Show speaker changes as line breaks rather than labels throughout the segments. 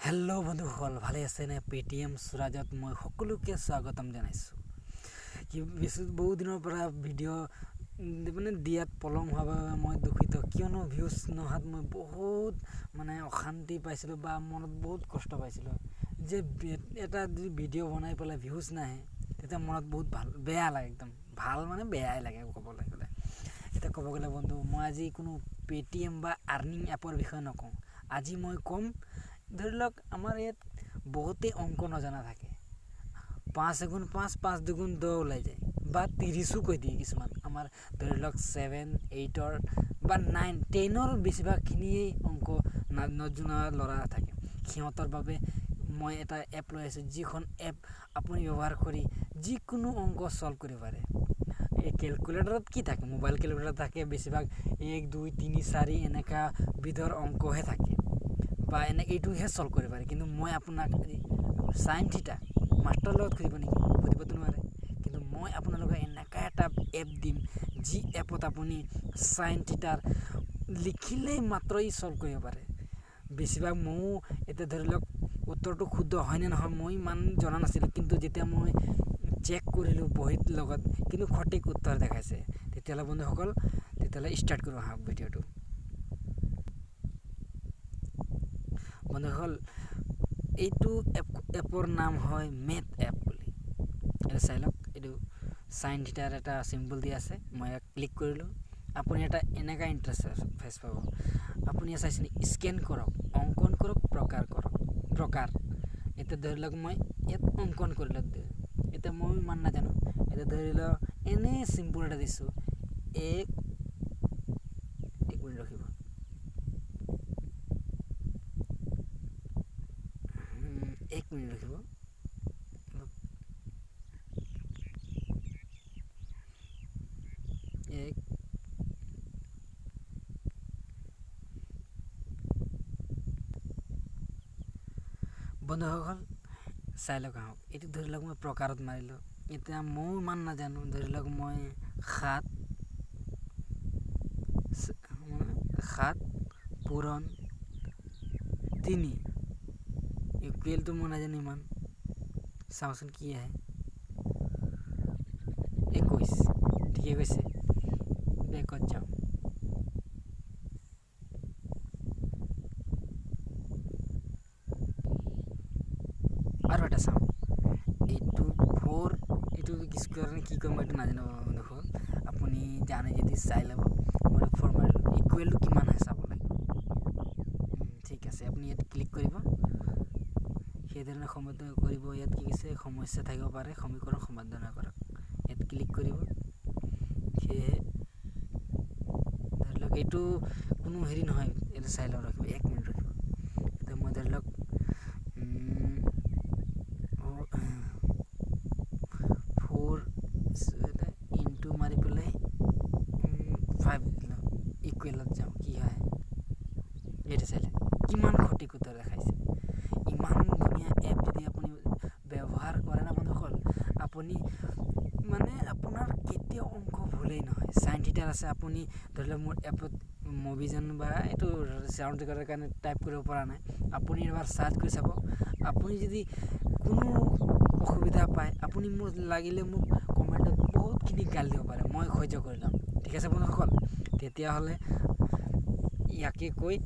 Hello' বন্ধুসকল, ভালে আছেনে? পেটিএম সুৰাজত মই সকলোকে স্বাগতম জনাইছোঁ। বহু দিনৰ পৰা ভিডিঅ' দিয়াত পলম হোৱাৰ বাবে মই দুখিত, কিয়নো ভিউজ নহাত মই বহুত অশান্তি পাইছিলোঁ বা মনত বহুত কষ্ট পাইছিলোঁ যে এটা যদি ভিডিঅ' বনাই পেলাই ভিউজ নাহে তেতিয়া মনত বহুত বেয়া লাগে, একদম বেয়াই লাগে ক'বলৈ গ'লে। এতিয়া ক'ব গ'লে বন্ধু, মই আজি কোনো পেটিএম বা আৰ্নিং এপৰ বিষয়ে নকওঁ। আজি মই ক'ম, ধৰি লওক আমাৰ ইয়াত বহুতেই অংক নজনা থাকে। 5 × 5 5 × 2 10 ওলাই যায় বা 30ও কৈ দিয়ে কিছুমান। আমাৰ ধৰি লওক 7, 8 বা 9, 10 বেছিভাগখিনিয়েই অংক নজনা ল'ৰা থাকে। সিহঁতৰ বাবে মই এটা এপ লৈ আছোঁ, যিখন এপ আপুনি ব্যৱহাৰ কৰি যিকোনো অংক ছল্ভ কৰিব পাৰে। এই কেলকুলেটাৰত কি থাকে, মোবাইল কেলকুলেটাৰ থাকে, বেছিভাগ 1 2 3 4 এনেকুৱা বিধৰ অংকহে থাকে বা এইটোহে ছল্ভ কৰিব পাৰে। কিন্তু মই আপোনাক সাইন থিটা মাষ্টৰৰ লগত সুধিবতো নোৱাৰে, কিন্তু মই আপোনালোকক এনেকুৱা এটা এপ দিম যি এপত আপুনি সাইন থিটাৰ লিখিলেই মাত্ৰই ছল্ভ কৰিব পাৰে। বেছিভাগ ময়ো এতিয়া ধৰি লওক উত্তৰটো শুদ্ধ হয়নে নহয় মই ইমান জনা নাছিলোঁ, কিন্তু যেতিয়া মই চেক কৰিলোঁ বহীত লগত, কিন্তু সঠিক উত্তৰ দেখাইছে। তেতিয়াহ'লে বন্ধুসকল, ষ্টাৰ্ট কৰোঁ আহক ভিডিঅ'টো। বন্ধুসকল, এইটো এপৰ নাম হয় মেথ এপ বুলি। এইটো চাই লওক, এইটো সাইন থিটাৰ এটা চিম্বল দি আছে। মই ইয়াক ক্লিক কৰিলোঁ। আপুনি এটা এনেকুৱা ইণ্টাৰফেচ পাব। আপুনি চাইছেনে? স্কেন কৰক, অংকন কৰক, প্ৰকাৰ। এতিয়া ধৰি লওক মই ইয়াত অংকন কৰিলোঁ। এতিয়া মই ইমান নাজানো। এতিয়া ধৰি লওক এনেই চিম্বল এটা দিছোঁ, এক মিনিট ৰখিব। এক মিনিট ৰখিব। বন্ধুসকল চাই লওক আহক। এইটো ধৰি লওক মই প্ৰকাৰত মাৰিলোঁ। এতিয়া ময়ো ইমান নাজানো। ধৰি লওক মই 7 পূৰণ 3 ইকুৱেলটো মই নাজানো ইমান। চাওঁচোন কি আহে। 21 ঠিকে কৈছে। বেকত যাওঁ। আৰু এটা চাওঁ, এইটো 4, এইটো স্কুৱাৰ কি কয় মই এইটো নাজানো বন্ধুসকল। আপুনি জানে যদি চাই ল'ব। মই 4 মাৰিলোঁ। ইকুৱেলটো কিমান হয় চাব লাগিব। ঠিক আছে, আপুনি ইয়াত ক্লিক কৰিব। সেইধৰণে সমাধান কৰিব। ইয়াত কি কৈছে, সমস্যা থাকিব পাৰে, সমীকৰণ সমাধান কৰক। ইয়াত ক্লিক কৰিব। সেয়েহে ধৰি লওক এইটো কোনো হেৰি নহয়। এইটো চাই লওক, ৰাখিব 1 মিনিট ৰাখিব। এতিয়া মই ধৰি লওক 4 ইনটু মাৰি পেলাই 5 দিলোঁ। ইকুৱেলত যাওঁ, কি হয় এইটো চাই লওক। কিমান সঠিক উত্তৰ দেখাইছে। ইমান ধুনীয়া এপ যদি আপুনি ব্যৱহাৰ কৰে না বন্ধুসকল, আপুনি আপোনাৰ কেতিয়াও অংক ভুলেই নহয়। সাইন থিটাৰ আছে। আপুনি ধৰি লওক মোৰ এপত মুভিজন বা এইটো চাউণ্ড ৰেকৰ্ডৰ কাৰণে টাইপ কৰিব পৰা নাই। আপুনি এবাৰ চাৰ্চ কৰি চাব। আপুনি যদি কোনো অসুবিধা পায়, আপুনি লাগিলে মোক কমেণ্টত বহুতখিনি গালি দিব পাৰে, মই সহ্য কৰি ল'ম। ঠিক আছে বন্ধুসকল, তেতিয়াহ'লে ইয়াকে কৈ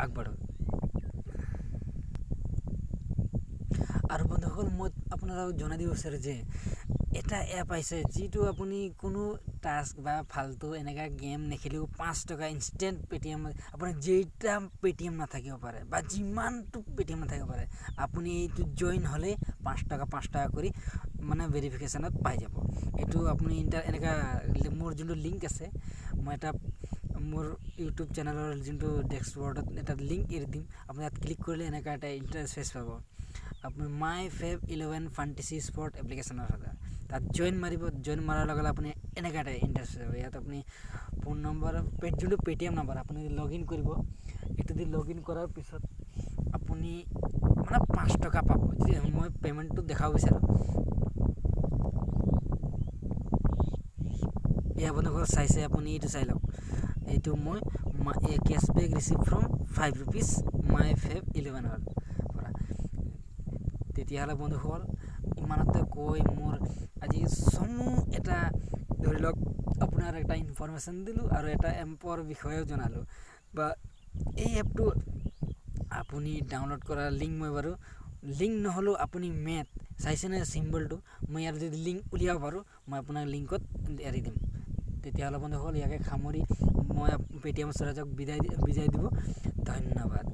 আগবাঢ়ো। আৰু বন্ধুসকল, মই আপোনালোকক জনাই দিব বিচাৰোঁ যে এটা এপ আহিছে, যিটো আপুনি কোনো টাস্ক বা ফাল্টু এনেকুৱা গেম নেখেলিও 5 টকা ইনষ্টেণ্ট পেটিএম, আপোনাৰ যেইটা পেটিএম নাথাকিব পাৰে বা যিমানটো পেটিএম নাথাকিব পাৰে, আপুনি এইটো জইন হ'লে 5 টকা কৰি ভেৰিফিকেশ্যনত পাই যাব। এইটো আপুনি এনেকুৱা মোৰ যোনটো লিংক আছে, মই এটা মোৰ ইউটিউব চেনেলৰ যোনটো ডেস্কবৰ্ডত এটা লিংক এৰি দিম। আপুনি তাত ক্লিক কৰিলে এনেকুৱা এটা ইণ্টাৰফেচ পাব। আপুনি মাই ফেভ 11 ফাণ্টাচি স্পৰ্ট এপ্লিকেশ্যনৰ তাত জইন মাৰিব। জইন মৰাৰ লগে লগে আপুনি এনেকুৱা এটা ইণ্টাৰফেচ পাব। ইয়াত আপুনি ফোন নম্বৰ, যোনটো পেটিএম নম্বৰ আপুনি লগ ইন কৰিব। এইটো দি লগ ইন কৰাৰ পিছত আপুনি 5 টকা পাব। যদি মই পে'মেণ্টটো দেখাব বিচাৰোঁ, এয়া বন্ধুসকল চাইছে আপুনি, এইটো চাই লওক। এইটো মই কেছবেক ৰিচিভ ফ্ৰম 5 rupees মাই ফেভ 11ৰ পৰা। তেতিয়াহ'লে বন্ধুসকল ইমানতে কৈ মোৰ আজি চমু এটা ধৰি লওক আপোনাৰ এটা ইনফৰমেশ্যন দিলোঁ আৰু এটা এপৰ বিষয়েও জনালোঁ বা এই এপটো আপুনি ডাউনলোড কৰাৰ লিংক মই বাৰু লিংক নহ'লেও আপুনি মেথ চাইছেনে চিম্বলটো মই ইয়াৰ যদি লিংক উলিয়াব পাৰোঁ মই আপোনাক লিংকত এৰি দিম। তেতিয়াহ'লে বন্ধুসকল ইয়াকে সামৰি মই পেটিএম সুৰাজক বিদায় দিব। ধন্যবাদ।